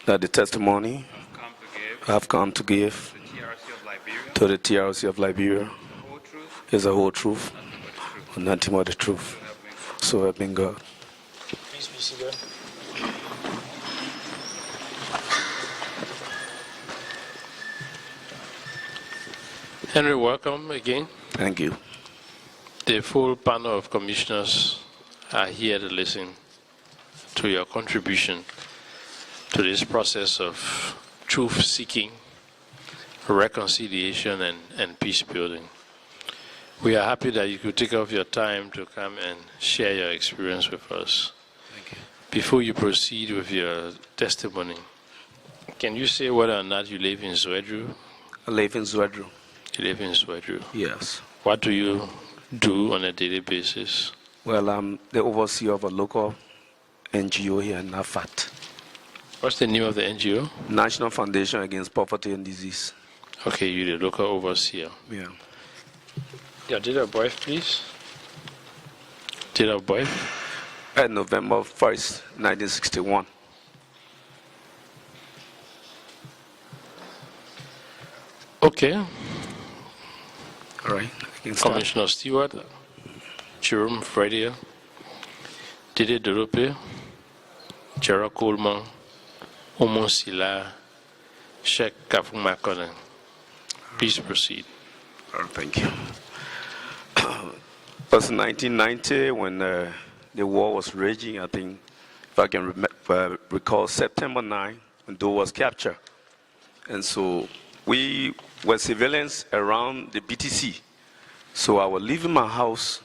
that the testimony I have come to give to the TRC of Liberia is the whole truth, and nothing but the truth. So help me God. Please be seated. Henry, welcome again. Thank you. The full panel of commissioners are here to listen to your contribution to this process of truth-seeking, reconciliation, and peace-building. We are happy that you could take off your time to come and share your experience with us. Thank you. Before you proceed with your testimony, can you say whether or not you live in Zwedru? I live in Zwedru. You live in Zwedru? Yes. What do you do on a daily basis? Well, I'm the overseer of a local NGO here in Nafat. What's the name of the NGO? National Foundation Against Poverty and Disease. Okay, you're the local overseer. Yeah. Your date of birth, please. Date of birth? November 1st, 1961. Okay. All right. I can start. Commissioner Stewart, Jerome Fredia, Dede Dorope, Gerald Coleman, Omon Sila, Sheikh Kafumakonen. Please proceed. Thank you. It was in 1990 when the war was raging. I think, if I can recall, September 9, when Doe was captured. And so we were civilians around the BTC. So I was leaving my house,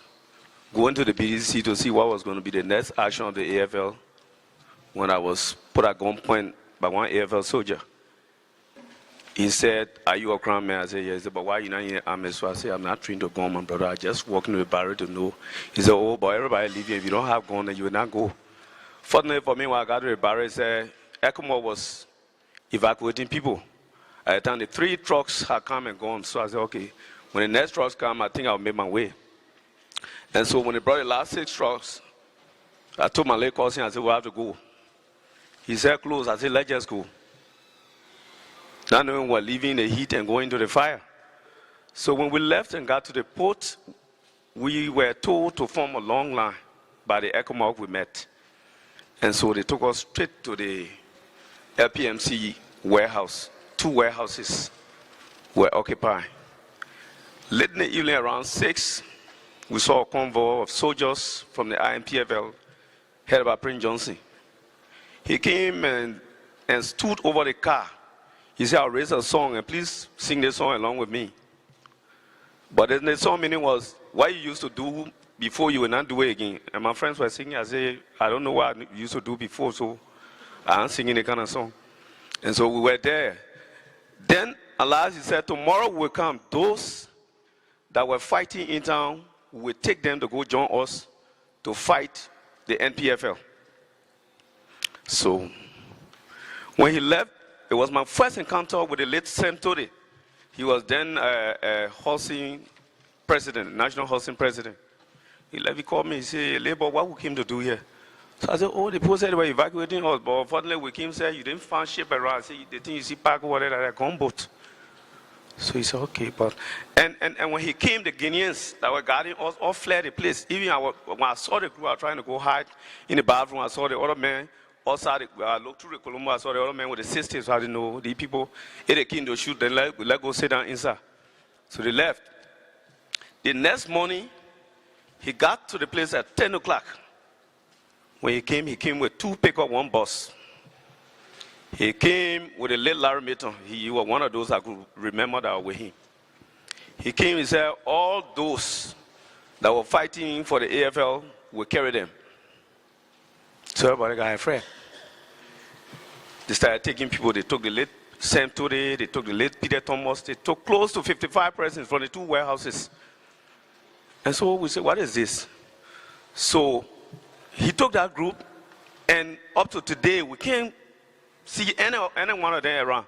going to the BTC to see what was going to be the next action of the AFL when I was put at gunpoint by one AFL soldier. He said, "Are you a crime man?" I said, "Yes." He said, "But why are you not in the army?" So I said, "I'm not trained to gun, my brother. I just walk into the barrel to know." He said, "Oh, boy, everybody leave here. If you don't have gun, then you will not go." Fortunately for me, when I got to the barrel, he said, ECMO was evacuating people. At the time, the 3 trucks had come and gone. So I said, okay, when the next trucks come, I think I'll make my way. And so when they brought the last 6 trucks, I told my late cousin, I said, "We have to go." He said, "Close." I said, "Let's just go." Not knowing we're leaving the heat and going to the fire. So when we left and got to the port, we were told to form a long line by the ECOMOG we met. And so they took us straight to the LPMC warehouse. 2 warehouses were occupied. Late in the evening around 6, we saw a convoy of soldiers from the IMPFL headed by Prince Johnson. He came and stood over the car. He said, "I'll raise a song and please sing this song along with me." But then the song meaning was, what you used to do before you will not do it again. And my friends were singing. I said, "I don't know what I used to do before, so I'm singing a kind of song." And so we were there. Then, alas, he said, "Tomorrow will come. Those that were fighting in town, we will take them to go join us to fight the NPFL." So, when he left, it was my first encounter with the late Sam Tode. He was then a housing president, national housing president. He left, he called me, he said, "Labour, what we came to do here?" So I said, "Oh, the people said they were evacuating us, but unfortunately we came and said, you didn't find ship around." I said, "The thing you see park over there, like a gunboat." So he said, "Okay, but..." And when he came, the Guineans that were guarding us all fled the place. Even when I saw the crew, I was trying to go hide in the bathroom. I saw the other man outside. I looked through the Colombo. I saw the other man with the sisters. So I didn't know the people. If they came to shoot, then let go sit down inside. So they left. The next morning, he got to the place at 10 o'clock. When he came with 2 pickup, 1 bus. He came with a late Larry Milton. He was one of those I could remember that were with him. He came and said, all those that were fighting for the AFL will carry them. So everybody got afraid. They started taking people. They took the late Sam Tode, they took the late Peter Thomas. They took close to 55 persons from the 2 warehouses. And so we said, what is this? So he took that group, and up to today, we can't see any one of them around.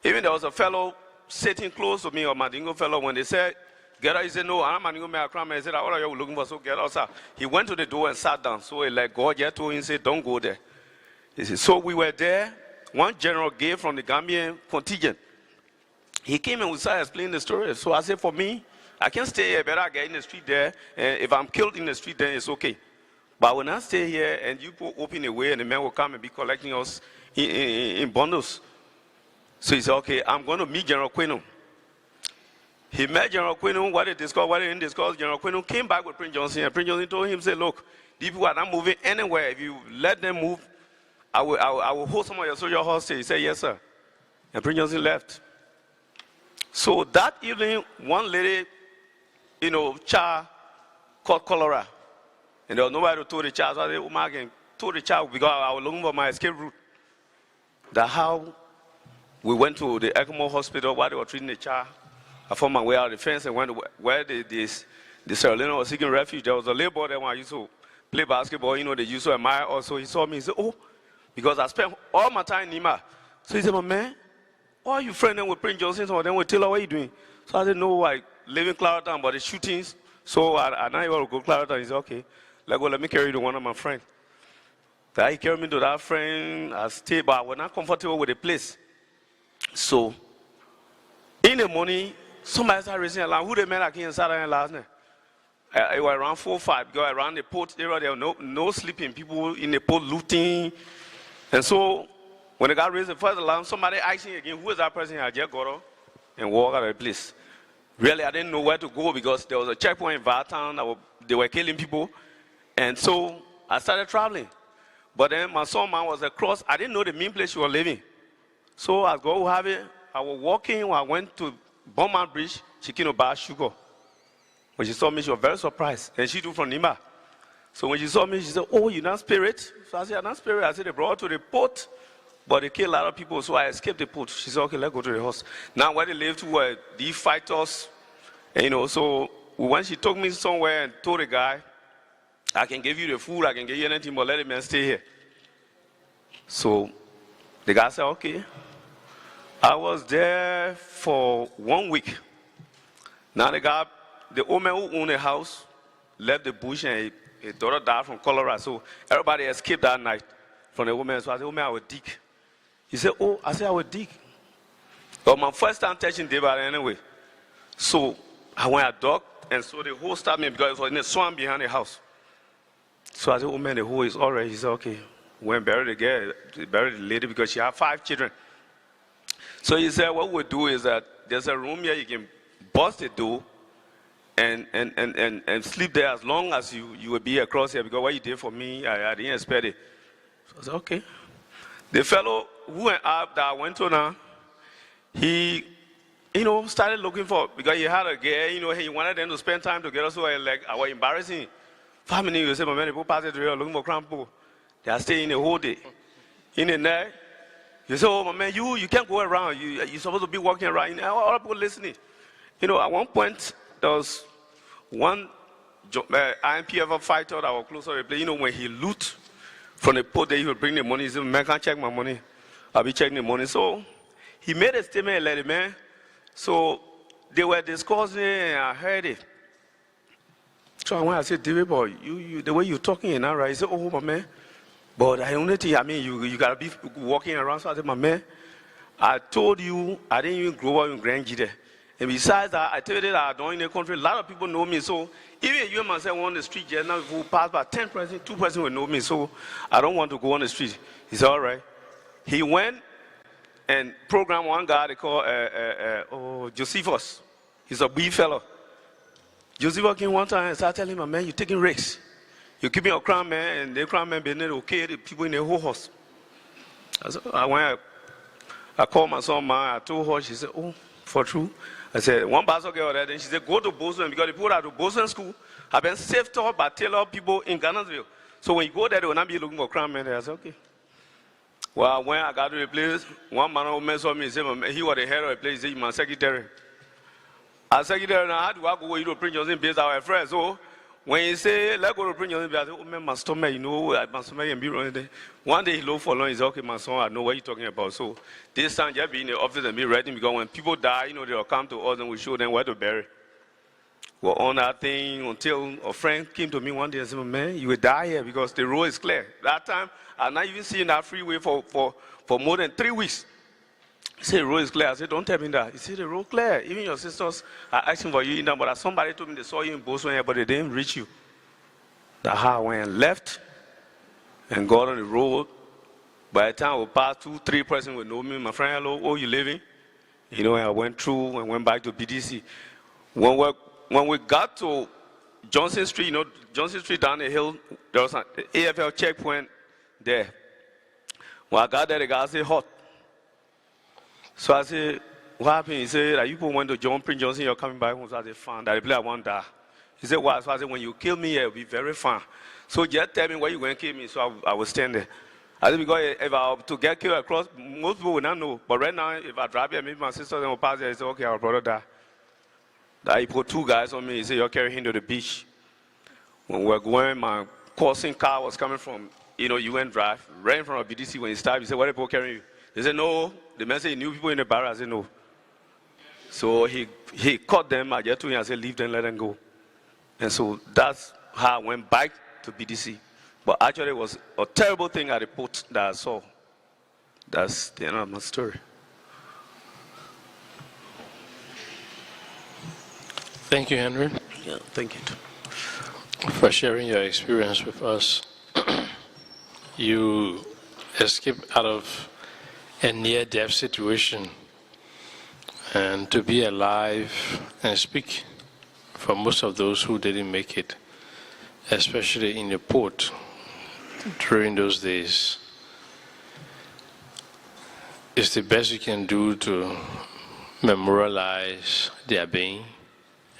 Even there was a fellow sitting close to me, a Mandingo fellow, when they said, "Get out," he said, "No, I'm Mandingo man, I said, "What are you looking for?" So get outside. He went to the door and sat down. So he let God told him, said, "Don't go there." He said, so we were there. one general gave from the Gambian contingent. He came and we started explaining the story. So I said, for me, I can't stay here, better get in the street there. And if I'm killed in the street, then it's okay. But when I stay here and you open a way and the men will come and be collecting us in bundles. So he said, okay, I'm going to meet General Quino. He met General Quino, what they didn't discuss. General Quino came back with Prince Johnson, and Prince Johnson told him, say, look, these people are not moving anywhere. If you let them move, I will hold some of your soldier hostage. He said, yes, sir. And Prince Johnson left. So that evening, one lady, child caught cholera. And there was nobody to told the child. So I said, oh, I can told the child because I was looking for my escape route. That's how we went to the ECMO hospital while they were treating the child. I found my way out of the fence and went to where the Sierra Leone was seeking refuge. There was a little boy there when I used to play basketball. They used to admire also. He saw me. He said, oh, because I spent all my time in Nima. So he said, my man, why are you friending with Prince Johnson? Some of them will tell her, what are you doing? So I said, no, I live in Clarendon, but the shootings. So I now able to go to Clarendon. He said, okay, let me carry you to one of my friends. That he carried me to that friend. I stayed, but I was not comfortable with the place. So in the morning, somebody started raising a alarm. Who the men that came inside there last night? It was around 4 or 5. Because around the port area, there were no sleeping. People in the port looting. And so when they got raised the first alarm, somebody asked me again, who is that person? I just got up and walked out of the place. Really, I didn't know where to go because there was a checkpoint in Vartown. They were killing people. And so I started traveling. But then my son man was across. I didn't know the mean place she was living. So as God would have it, I was walking. When I went to Beaumont Bridge, she came to buy sugar. When she saw me, she was very surprised. And she too from Nima. So when she saw me, she said, oh, you're not spirit? So I said, I'm not spirit. I said, they brought her to the port, but they killed a lot of people, so I escaped the port. She said, okay, let's go to the house. Now where they lived were these fighters. And, so when she took me somewhere and told the guy, I can give you the food, I can give you anything, but let the man stay here. So the guy said, okay. I was there for 1 week. Now the old man who owned the house left the bush and his daughter died from cholera. So everybody escaped that night from the old man. So I said, old man, I will dig. He said, oh, I said, I will dig. But my first time touching David anyway. So I went and dug, and so the hole stabbed me because it was in the swamp behind the house. So I said, oh man, the hole is all right. He said, okay. Went buried the girl, buried the lady because she had 5 children. So he said, what we'll do is that there's a room here, you can bust the door and sleep there as long as you will be across here because what you did for me, I didn't expect it. So I said, okay. The fellow who went up that I went to now, he, started looking for, because he had a girl, he wanted them to spend time together, so I was embarrassing. 5 minutes, you say, my man, people pass it to you looking for crampo. They are staying the whole day. In the night, you say, oh, my man, you can't go around. You're supposed to be walking around. All people listening. At one point, there was one IMPF fighter that was closer to the place. When he loot from the port, he would bring the money. He said, man, I can't check my money. I'll be checking the money. So he made a statement and let it, man. So they were discussing and I heard it. So when I said, David, boy, the way you're talking, right? He said, oh, my man. But the only thing, you got to be walking around. So I said, my man, I told you I didn't even grow up in Grand Gedeh. And besides that, I tell you that I don't in the country, a lot of people know me. So even you and myself on the street, just now, if we pass by 10 persons, 2 persons will know me. So I don't want to go on the street. He said, all right. He went and programmed one guy they call Josephus. He's a big fellow. Josephus came one time and started telling him, man, you're taking risks. You're keeping your crown man, and the crown man being okay, the people in the whole house. I called my son, man, I told her, she said, oh, for true. I said, one pastor girl there, then she said, go to Boston, because the people that do Boston school have been saved taught by Taylor people in Ghanansville. So when you go there, they will not be looking for crown man there. I said, okay. Well, when I got to the place, one man who met me, he said, he was the head of the place, he said, my secretary. As secretary, now, how do I go where you to Prince Johnson based our friends? So when he say, let's go to Prince Johnson, I said, oh man, my stomach, my stomach can be running there. One day he looked for long, he said, okay, my son, I know what you're talking about. So this time, just be in the office and be ready, because when people die, they will come to us and we show them where to bury. were on that thing until a friend came to me one day and said, man, you will die here because the road is clear. That time, I'm not even seeing that freeway for more than 3 weeks. He said, the road is clear. I said, don't tell me that. He said, the road clear. Even your sisters are asking for you in there, but somebody told me they saw you in Boston, but they didn't reach you. That's how I went left and got on the road. By the time we passed 2-3 persons would know me. My friend, hello, where you living? You know, I went through and went back to BDC. When we got to Johnson Street, you know, Johnson Street down the hill, there was an AFL checkpoint there. When I got there, the guy said, hot. So I said, what happened? He said, you people went to John Prince Johnson, you're coming back home. So I said, fine, that the place I want to die. He said, why? So I said, when you kill me here, it'll be very fun. So just tell me where you're going to kill me, so I will stand there. I said, because if I were to get killed across, most people would not know. But right now, if I drive here, maybe my sister will pass there, they say, okay, our brother died. That he put 2 guys on me. He said, you're carrying him to the beach. When we were going, my cousin car was coming from, you know, UN Drive, right in front of BDC. When he stopped, he said, what are people carrying you? They said, no. The man said he knew people in the bar. I said, no. So he caught them. I just told him, I said, leave them, let them go. And so that's how I went back to BDC. But actually, it was a terrible thing at the port that I saw. That's the end of my story. Thank you, Henry. Yeah, thank you. For sharing your experience with us. You escaped out of a near-death situation, and to be alive and speak for most of those who didn't make it, especially in the port during those days, is the best you can do to memorialize their being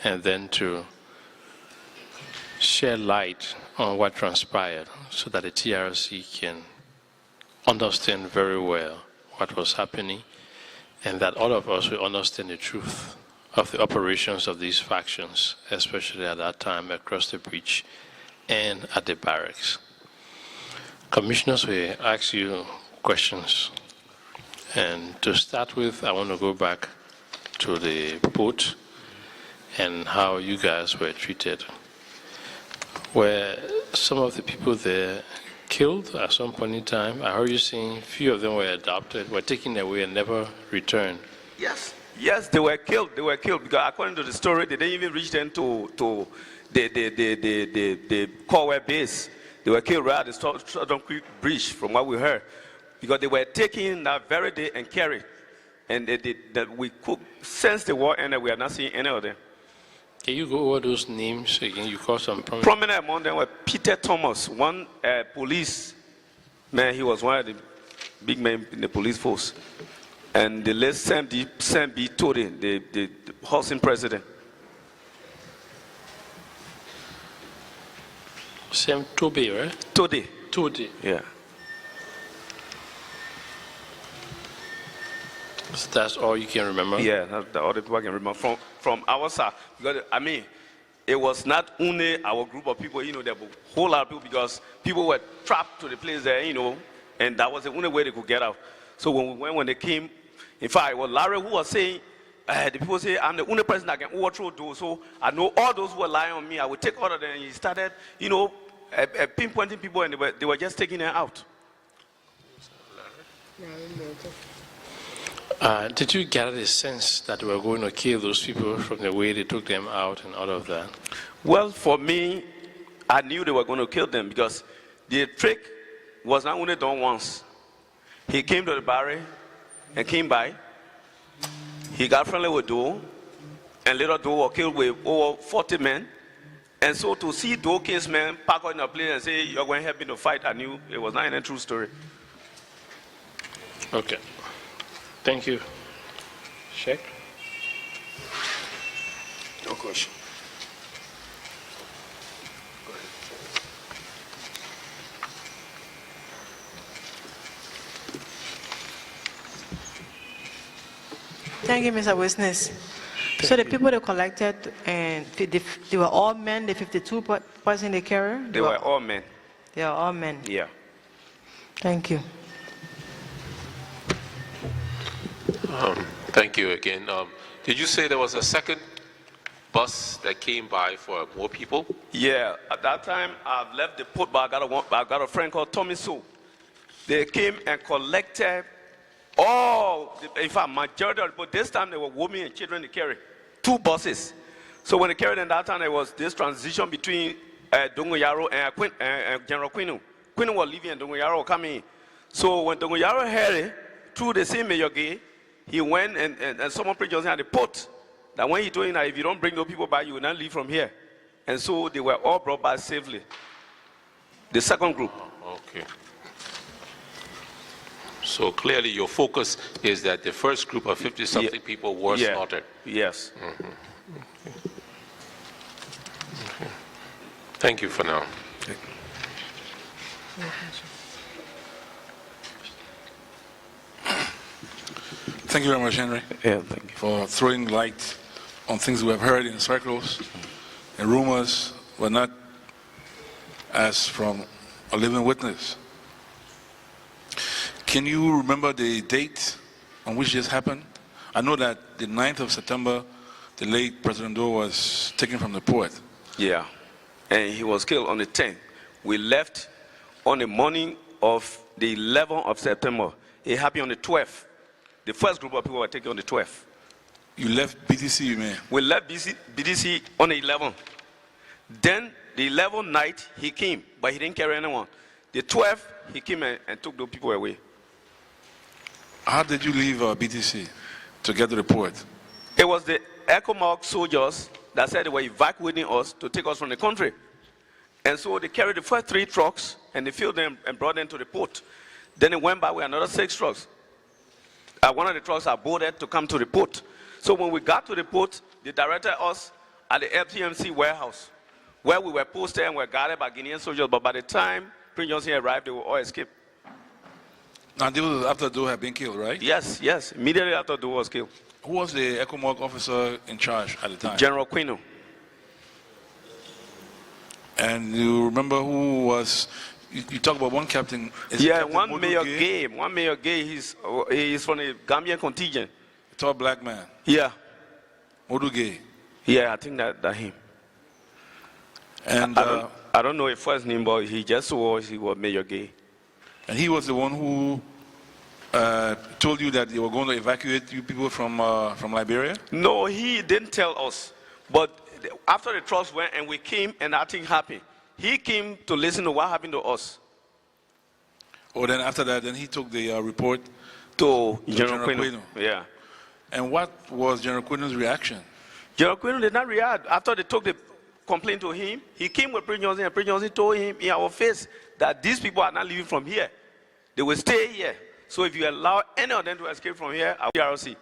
and then to shed light on what transpired so that the TRC can understand very well what was happening and that all of us will understand the truth of the operations of these factions, especially at that time across the bridge and at the barracks. Commissioners will ask you questions. And to start with, I want to go back to the port and how you guys were treated. Were some of the people there killed at some point in time? I heard you saying a few of them were adopted, were taken away and never returned. Yes, they were killed. They were killed because according to the story, they didn't even reach them to the Corway base. They were killed right at the Southern Creek Bridge, from what we heard, because they were taken that very day and carried. And that we could, since the war ended, we are not seeing any of them. Can you go over those names again? You call some prominent among them were Peter Thomas, one police man. He was one of the big men in the police force. And the late Sam B. Tode, the housing president. Sam Tobe, right? Tode. Yeah. So that's all you can remember? Yeah, that's the other people I can remember from our side. Because, I mean, it was not only our group of people, you know, there were a whole lot of people because people were trapped to the place there, you know, and that was the only way they could get out. So when they came, in fact, it was Larry who was saying, the people say, I'm the only person that can overthrow those. So I know all those who were lying on me, I would take all of them. And he started, you know, pinpointing people, and they were just taking them out. Did you gather the sense that they were going to kill those people from the way they took them out and all of that? Well, for me, I knew they were going to kill them because the trick was not only done once. He came to the barrier and came by. He got friendly with Doe, and later Doe was killed with over 40 men. And so to see Doe King's men pack out in a place and say, you're going to help me to fight, I knew it was not any true story. Okay. Thank you. Sheikh? No question. Go ahead. Thank you, Mr. Witness. So the people they collected, and they were all men, the 52 person they carry? They were all men. They are all men. Yeah. Thank you. Thank you again. Did you say there was a second bus that came by for more people? Yeah, at that time, I've left the port, but I got a friend called Tommy Sue. They came and collected all, in fact, majority of the boat. This time, they were women and children to carry 2 buses. So when they carried in that time, there was this transition between Dongoyaro and General Quinu. Quinu was leaving and Dongoyaro was coming in. So when Dongoyaro heard it, through the same Mayor Gay, he went and someone preached at the port that when he told him that if you don't bring those people back, you will not leave from here. And so they were all brought back safely. The second group. Okay. So clearly your focus is that the first group of 50-something people were slaughtered. Yes. Okay. Thank you for now. Thank you very much, Henry, Thank you. for throwing light on things we have heard in circles and rumors, but not as from a living witness. Can you remember the date on which this happened? I know that the 9th of September, the late President Doe was taken from the port. Yeah. And he was killed on the 10th. We left on the morning of the 11th of September. It happened on the 12th. The first group of people were taken on the 12th. You left BTC, you mean? We left BDC on the 11th. Then the 11th night, he came, but he didn't carry anyone. The 12th, he came and took those people away. How did you leave BTC to get to the port? It was the ECOMOG soldiers that said they were evacuating us to take us from the country. And so they carried the first 3 trucks and they filled them and brought them to the port. Then they went back with another 6 trucks. One of the trucks are boarded to come to the port. So when we got to the port, they directed us at the FTMC warehouse, where we were posted and were guarded by Guinean soldiers. But by the time Prince Johnson arrived, they were all escaped. Now, this was after Doe had been killed, right? Yes, yes. Immediately after Doe was killed. Who was the ECOMOG officer in charge at the time? General Quino. And you remember who was, you talk about one captain. Yeah, Captain one Modu Mayor Gay? Gay. One Mayor Gay, he's from the Gambian contingent. A tall black man. Yeah. Modu Gay. Yeah, I think that him. And I don't know his first name, but he just was Mayor Gay. and he was the one who told you that they were going to evacuate you people from Liberia? No, he didn't tell us. But after the trucks went and we came and that thing happened, he came to listen to what happened to us. Or then after that, then he took the report To General Quino. Quino. Yeah. And what was General Quino's reaction? General Quino did not react. After they took the complaint to him, he came with Prince Johnson, and Prince Johnson told him in our face that these people are not leaving from here. They will stay here. So if you allow any of them to escape from here, our TRC.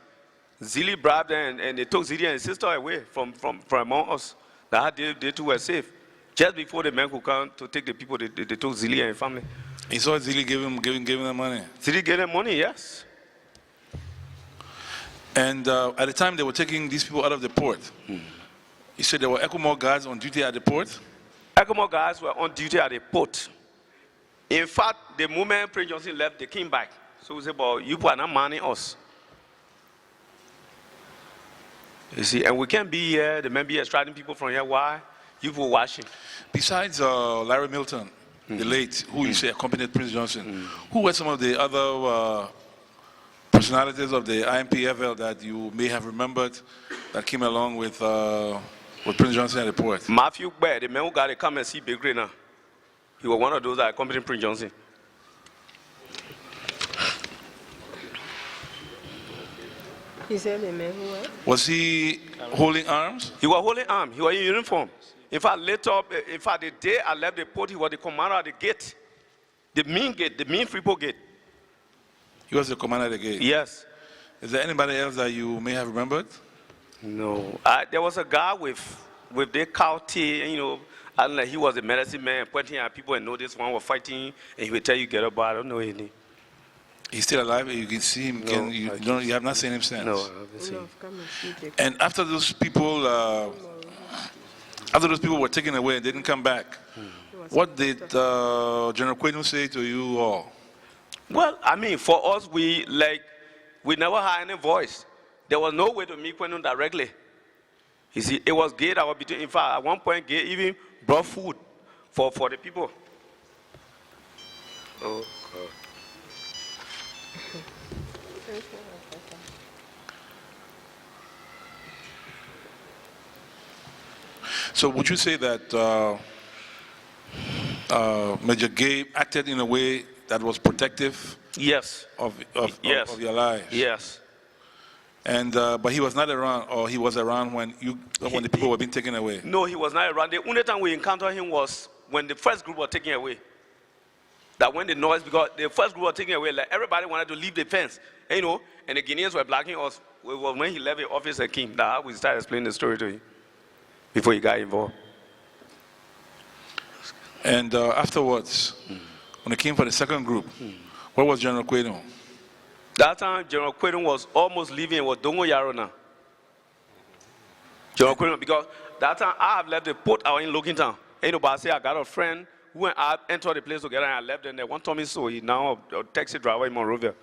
Zili bribed them, and they took Zili and his sister away from among us. That they too were safe. Just before the men could come to take the people, they took Zili and his family. He saw Zili giving them money. Zili gave them money, yes. And at the time they were taking these people out of the port, you said there were ECOMOG guards on duty at the port? ECOMOG guys were on duty at the port. In fact, the moment Prince Johnson left, they came back. So we said, well, you people are not manning us. You see, and we can't be here, the men be extracting people from here. Why? You people watching. Besides Larry Milton, the late, who you say accompanied Prince Johnson, who were some of the other personalities of the IMPFL that you may have remembered that came along with Prince Johnson at the port? Matthew Bear, the man who got to come and see Big Green now. He was one of those that accompanied Prince Johnson. He said the man who what? Was he holding arms? He was holding arm. He was in uniform. In fact, later, the day I left the port, he was the commander at the gate. The main Freeport gate. He was the commander at the gate? Yes. Is there anybody else that you may have remembered? No. There was a guy with the cow tea, you know, and he was a medicine man, pointing at people and know this one was fighting, and he would tell you, get up, but I don't know any. He's still alive? You can see him? No, you have not seen him since? No, I haven't seen him. Come and see the And after those people were taken away and didn't come back, what did General Quino say to you all? Well, I mean, for us, we never had any voice. There was no way to meet Quino directly. You see, it was Gedeh that was between, in fact, at one point, Gedeh even brought food for the people. Oh, God. So would you say that Major Gabe acted in a way that was protective Yes. of Yes. your lives? Yes. And but he was not around, or he was around when the people were being taken away. No, he was not around. The only time we encountered him was when the first group was taken away. That when the noise, because the first group was taken away, like everybody wanted to leave the fence, and the Guineans were blocking us. It was when he left the office and came that we started explaining the story to him before he got involved. And afterwards, when it came for the second group, where was General Quaidon? That time, General Quaidon was almost leaving and was Dongo Yaro now. General Quaidon, because that time I have left the port out in Lokintown. But I say I got a friend who and I entered the place together and I left them there. One Tommy so he now a taxi driver in Monrovia.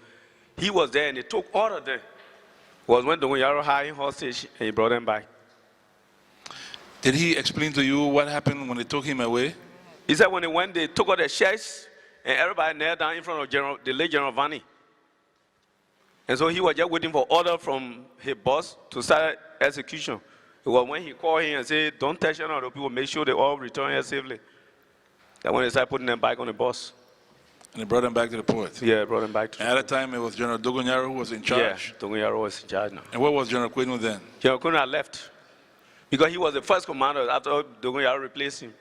He was there and they took all of them. It was when Dongo Yaro hired him hostage and he brought them back. Did he explain to you what happened when they took him away? He said when they took all the shares and everybody knelt down in front of the late General Vanny. And so he was just waiting for order from his boss to start execution. It was when he called him and said, don't touch any of the people, make sure they all return here safely. That when they started putting them back on the bus. And they brought them back to the port? Yeah, brought them back to the And at the time, it was General Dogonyaro who was in charge? Yeah, Dogonyaro was in charge now. And where was General Quaidon then? General Quaidon had left. Because he was the first commander after Dogonyaro replaced him.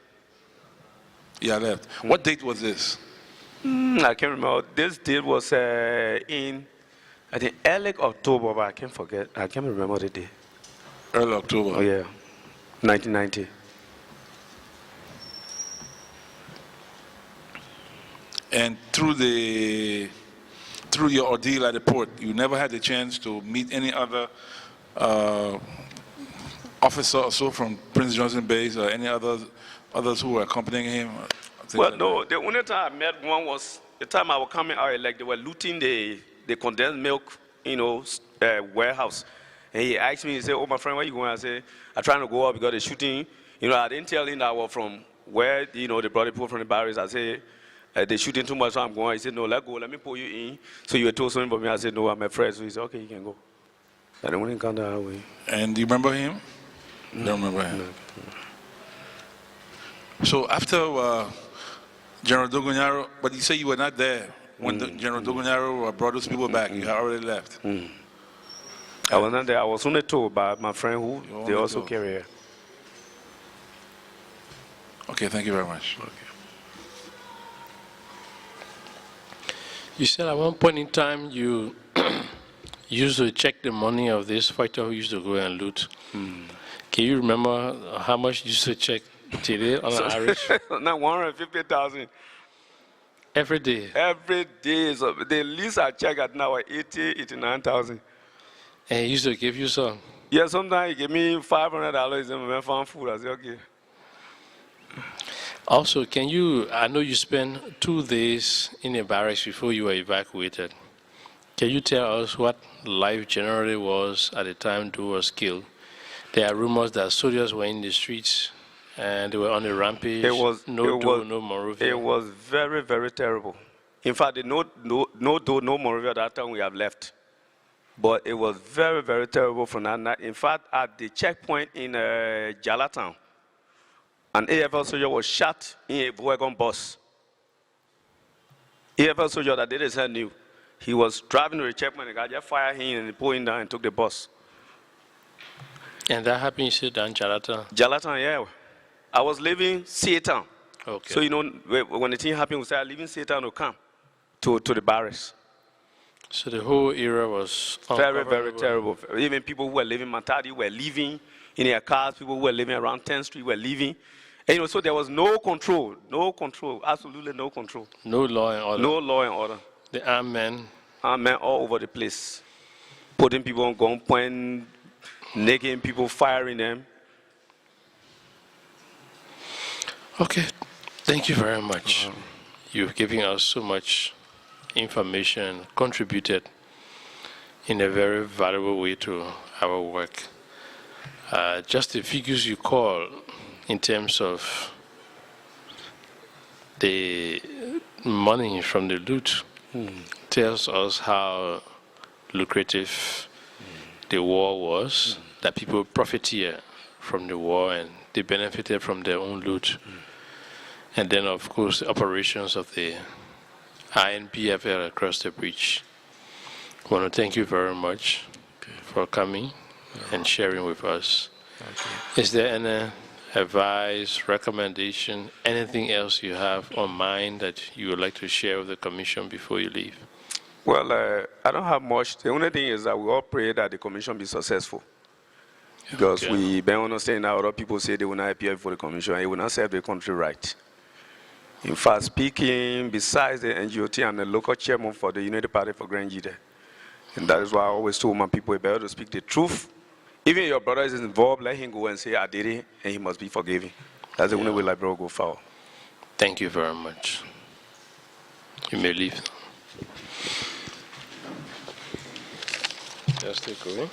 He had left. What date was this? I can't remember. This date was in, I think, early October, but I can't remember the day. Early October. Oh, yeah. 1990. And through your ordeal at the port, you never had the chance to meet any other officer or so from Prince Johnson Base or any others who were accompanying him? Well, no, the only time I met one was the time I was coming out, like they were looting the condensed milk, warehouse. And he asked me, he said, oh, my friend, where you going? I said, I'm trying to go up because they're shooting. I didn't tell him that I was from where, they brought the people from the barracks. I said, they're shooting too much, so I'm going. He said, no, let go, let me pull you in. So you were told something about me. I said, no, I'm afraid. So he said, okay, you can go. I didn't want to encounter that way. And do you remember him? No. Don't remember him. No. So after General Dogonyaro, but you say you were not there when General Dogonyaro brought those people back. You had already left. I was not there. I was only told by my friend who they also carry here. Okay, thank you very much. Okay. You said at one point in time you used to check the money of this fighter who used to go and loot. Can you remember how much you used to check today on an average? Now 150,000. Every day? Every day. So the least I check at now are 89,000. And he used to give you some? Yeah, sometimes he gave me $500 and we found food. I said, okay. Also, I know you spent 2 days in a barracks before you were evacuated. Can you tell us what life generally was at the time Doe was killed? There are rumors that soldiers were in the streets and they were on a rampage. No Monrovia. It was very, very terrible. In fact, no Doe, no Monrovia that time we have left. But it was very, very terrible from that night. In fact, at the checkpoint in Jalatown, an AFL soldier was shot in a wagon bus. AFL soldier that did his head knew. He was driving to the checkpoint, the guy just fired him and he pulled him down and took the bus. And that happened, you said, down Jalatown? Jalatown, yeah. I was leaving Seatown. Okay. So, when the thing happened, we started leaving Seatown to come to the barracks. So the whole area was very, very terrible. Even people who were living in Matadi were leaving in their cars. People who were living around 10th Street were leaving. And so there was no control, absolutely no control. No law and order. No law and order. The armed men. Armed men all over the place. Putting people on gunpoint, naked people, firing them. Okay, thank you very much. You've given us so much information, contributed in a very valuable way to our work. Just the figures you call in terms of the money from the loot tells us how lucrative the war was, that people profiteer from the war and they benefited from their own loot. And then, of course, the operations of the INPFL across the breach. I want to thank you very much for coming and sharing with us. Is there any advice, recommendation, anything else you have on mind that you would like to share with the Commission before you leave? Well, I don't have much. The only thing is that we all pray that the commission be successful. Because we been understanding now, other people say they will not appear for the commission and it will not serve the country right. In fact, speaking, besides the NGOT, I'm the local chairman for the United Party for Grand Gedeh. And that is why I always told my people, it's better to speak the truth. Even if your brother is involved, let him go and say, I did it, and he must be forgiven. That's the only way Liberia will go forward. Thank you very much. You may leave. Just take away.